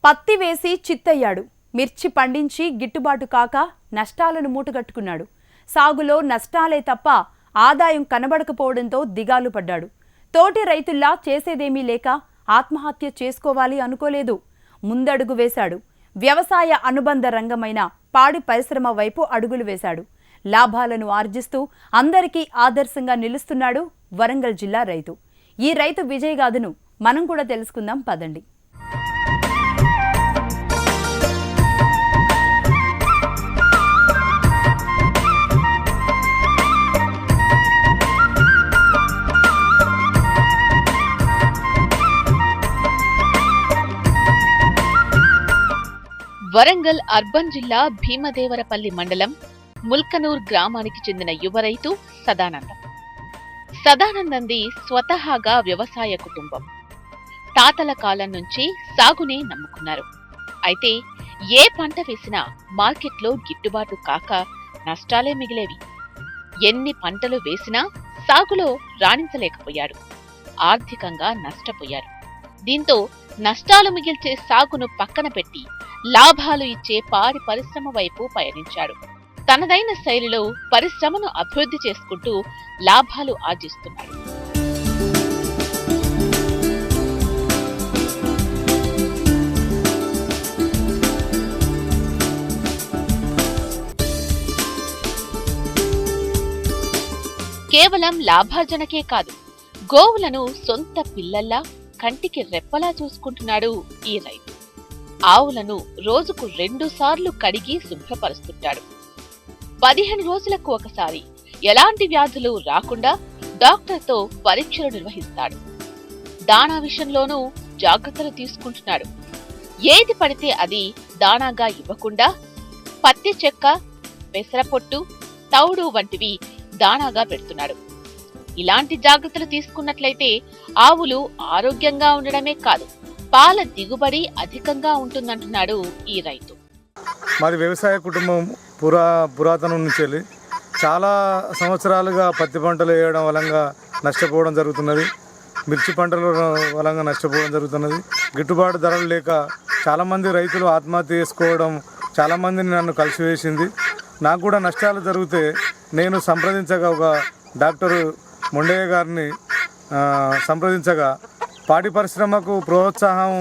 పత్తి వేసి చిత్తయ్యాడు. మిర్చి పండించి గిట్టుబాటు కాక నష్టాలను మూటగట్టుకున్నాడు. సాగులో నష్టాలే తప్ప ఆదాయం కనబడకపోవడంతో దిగాలు పడ్డాడు. తోటి రైతుల్లా చేసేదేమీ లేక ఆత్మహత్య చేసుకోవాలి అనుకోలేదు. ముందడుగు వేశాడు. వ్యవసాయ అనుబంధ రంగమైన పాడి పరిశ్రమ వైపు అడుగులు వేశాడు. లాభాలను ఆర్జిస్తూ అందరికీ ఆదర్శంగా నిలుస్తున్నాడు వరంగల్ జిల్లా రైతు. ఈ రైతు విజయగాథను మనం కూడా తెలుసుకుందాం పదండి. వరంగల్ అర్బన్ జిల్లా భీమదేవరపల్లి మండలం ముల్కనూర్ గ్రామానికి చెందిన యువ రైతు సదానందం. సదానందంది స్వతహాగా వ్యవసాయ కుటుంబం. తాతల కాలం నుంచి సాగునే నమ్ముకున్నారు. అయితే ఏ పంట వేసినా మార్కెట్లో గిట్టుబాటు కాక నష్టాలే మిగిలేవి. ఎన్ని పంటలు వేసినా సాగులో రాణించలేకపోయాడు. ఆర్థికంగా నష్టపోయారు. దీంతో నష్టాలు మిగిల్చే సాగును పక్కన పెట్టి లాభాలు ఇచ్చే పాడి పరిశ్రమ వైపు పయనించాడు. తనదైన శైలిలో పరిశ్రమను అభివృద్ధి చేసుకుంటూ లాభాలు ఆర్జిస్తున్నాడు. కేవలం లాభార్జనకే కాదు, గోవులను సొంత పిల్లల్లా కంటికి రెప్పలా చూసుకుంటున్నాడు ఈ రైతు. ఆవులను రోజుకు 2 సార్లు కడిగి శుభ్రపరుస్తుంటాడు. 15 రోజులకు ఒకసారి ఎలాంటి వ్యాధులు రాకుండా డాక్టర్తో పరీక్షలు నిర్వహిస్తాడు. దాణా విషయంలోనూ జాగ్రత్తలు తీసుకుంటున్నాడు. ఏది పడితే అది దాణాగా ఇవ్వకుండా పత్తి చెక్క, పెసరపొట్టు, తౌడు వంటివి దాణాగా పెడుతున్నాడు. ఇలాంటి జాగ్రత్తలు తీసుకున్నట్లయితే ఆవులు ఆరోగ్యంగా ఉండడమే కాదు, పాల దిగుబడి అధికంగా ఉంటుందంటున్నాడు ఈ రైతు. మాది వ్యవసాయ కుటుంబం పురాతనం నుంచి చాలా సంవత్సరాలుగా పత్తి పంటలు వేయడం వలంగా నష్టపోవడం జరుగుతున్నది. మిర్చి పంటల వలంగా నష్టపోవడం జరుగుతున్నది. గిట్టుబాటు ధరలు లేక చాలామంది రైతులు ఆత్మహత్య చేసుకోవడం చాలామందిని నన్ను కలిసివేసింది. నాకు కూడా నష్టాలు జరిగితే నేను సంప్రదించగా ఒక డాక్టర్ మొండయ్య గారిని సంప్రదించగా పాడి పరిశ్రమకు ప్రోత్సాహం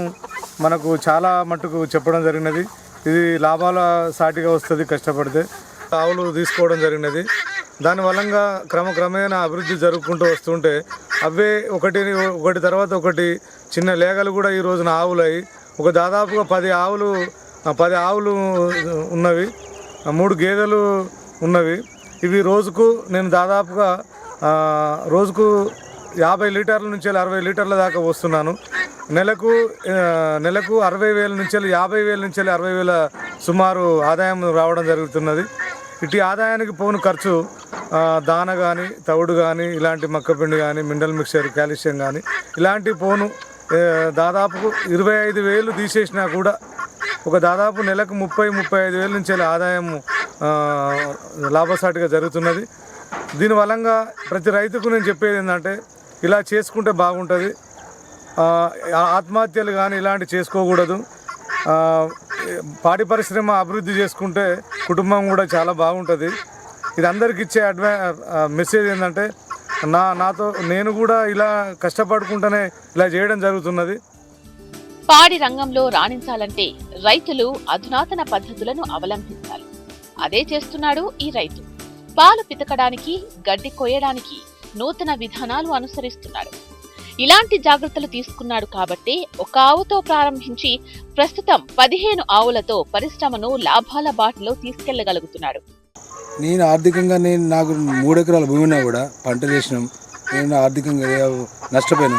మనకు చాలా మట్టుకు చెప్పడం జరిగినది. ఇది లాభాల సాటిగా వస్తుంది కష్టపడితే. ఆవులు తీసుకోవడం జరిగినది. దాని వలంగా క్రమక్రమేణా అభివృద్ధి జరుపుకుంటూ వస్తుంటే అవే ఒకటి తర్వాత ఒకటి చిన్న లేగలు కూడా ఈ రోజున ఆవులై దాదాపుగా 10 ఆవులు ఉన్నవి, 3 గేదెలు ఉన్నవి. ఇవి రోజుకు నేను దాదాపుగా రోజుకు 50 లీటర్ల నుంచి 60 లీటర్ల దాకా వస్తున్నాను. నెలకు 60,000 నుంచి 50,000 నుంచి 60,000 సుమారు ఆదాయం రావడం జరుగుతున్నది. ఇటు ఆదాయానికి పోను ఖర్చు దాన కానీ, తవుడు కానీ, ఇలాంటి మక్కపిండి కానీ, మినరల్ మిక్చర్, కాల్షియం కానీ ఇలాంటి పోను దాదాపు 25,000 తీసేసినా కూడా దాదాపు నెలకు 30-35,000 నుంచి ఆదాయం లాభసాటిగా జరుగుతున్నది. దీని వలంగా ప్రతి రైతుకు నేను చెప్పేది ఏంటంటే ఇలా చేసుకుంటే బాగుంటుంది. ఆత్మహత్యలు కానీ ఇలాంటివి చేసుకోకూడదు. పాడి పరిశ్రమ అభివృద్ధి చేసుకుంటే కుటుంబం కూడా చాలా బాగుంటుంది. ఇది అందరికి ఇచ్చే మెసేజ్ ఏంటంటే నేను కూడా ఇలా కష్టపడుకుంటూనే ఇలా చేయడం జరుగుతున్నది. పాడి రంగంలో రాణించాలంటే రైతులు అధునాతన పద్ధతులను అవలంబించాలి. అదే చేస్తున్నాడు ఈ రైతు. పాలు పితకడానికి, గడ్డి కోయడానికి నూతన విధానాలు అనుసరిస్తున్నాడు. ఇలాంటి జాగ్రత్తలు తీసుకున్నాడు కాబట్టే ఒక ఆవుతో ప్రారంభించి ప్రస్తుతం 15 ఆవులతో పరిశ్రమను లాభాల బాటలో తీసుకెళ్లగలుగుతున్నాడు. నేను ఆర్థికంగా నాకు 3 ఎకరాల భూమి ఉన్నా కూడా పంట చేసినాం. నేను ఆర్థికంగా నష్టపోయిన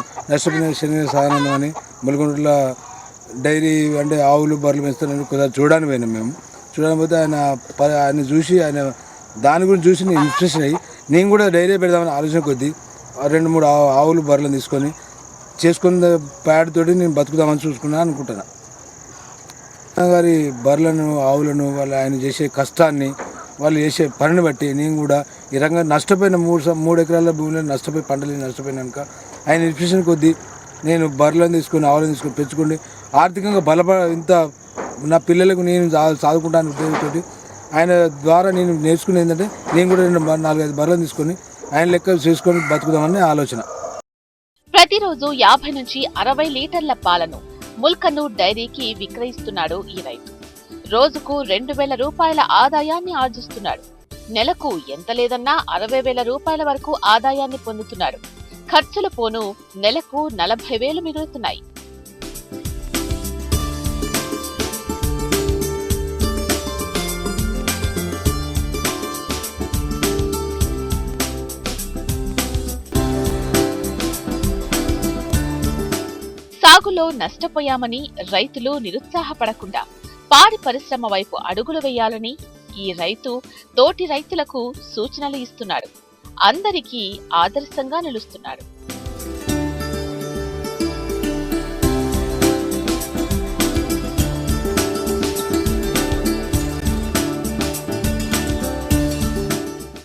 శని సాధనం అని ములుగుంట్ల డైరీ అంటే ఆవులు బర్రెలు పెంచుతానని కొద్దిగా చూడడానికి పోయినాం. మేము చూడకపోతే ఆయన చూసి దాని గురించి చూసి నేను ఇన్స్పిరేషన్ అయ్యి నేను కూడా డైరీ పెడదామని ఆలోచన కొద్దీ 2-3 ఆవులు బర్రెలను తీసుకొని చేసుకున్న ప్యాడ్తోటి నేను బతుకుదామని చూసుకున్నా అనుకుంటున్నా. గారి బర్రెలను, ఆవులను ఆయన చేసే కష్టాన్ని, వాళ్ళు చేసే పనిని బట్టి నేను కూడా ఈ రంగా నష్టపోయిన 3 ఎకరాల భూమిలో పంటలు నష్టపోయినాక ఆయన ఇన్స్పిరేషన్ కొద్దీ నేను బర్రెలను తీసుకొని, ఆవులను తీసుకొని పెంచుకొని ఆర్థికంగా ఇంత నా పిల్లలకు నేను చదువుకుంటాను ఉద్దేశంతో ఆయన ద్వారా నేను నేర్చుకునేది ఏంటంటే నేను కూడా 4-5 బర్రెలు తీసుకొని ఆయన లెక్క చేసుకొని బతుకుదామని ఆలోచన. ప్రతిరోజు 50 నుంచి 60 లీటర్ల పాలను ముల్కనూర్ డైరీకి విక్రయిస్తున్నాడు ఈ రైతు. రోజుకు 2,000 రూపాయల ఆదాయాన్ని ఆర్జిస్తున్నాడు. నెలకు ఎంత లేదన్నా 60,000 రూపాయల వరకు ఆదాయాన్ని పొందుతున్నాడు. ఖర్చులు పోను నెలకు 40,000 మిగులుతున్నాయి. సాగులో నష్టపోయామని రైతులు నిరుత్సాహపడకుండా పాడి పరిశ్రమ వైపు అడుగులు వేయాలని ఈ రైతు తోటి రైతులకు సూచనలు ఇస్తున్నాడు. అందరికీ ఆదర్శంగా నిలుస్తున్నాడు.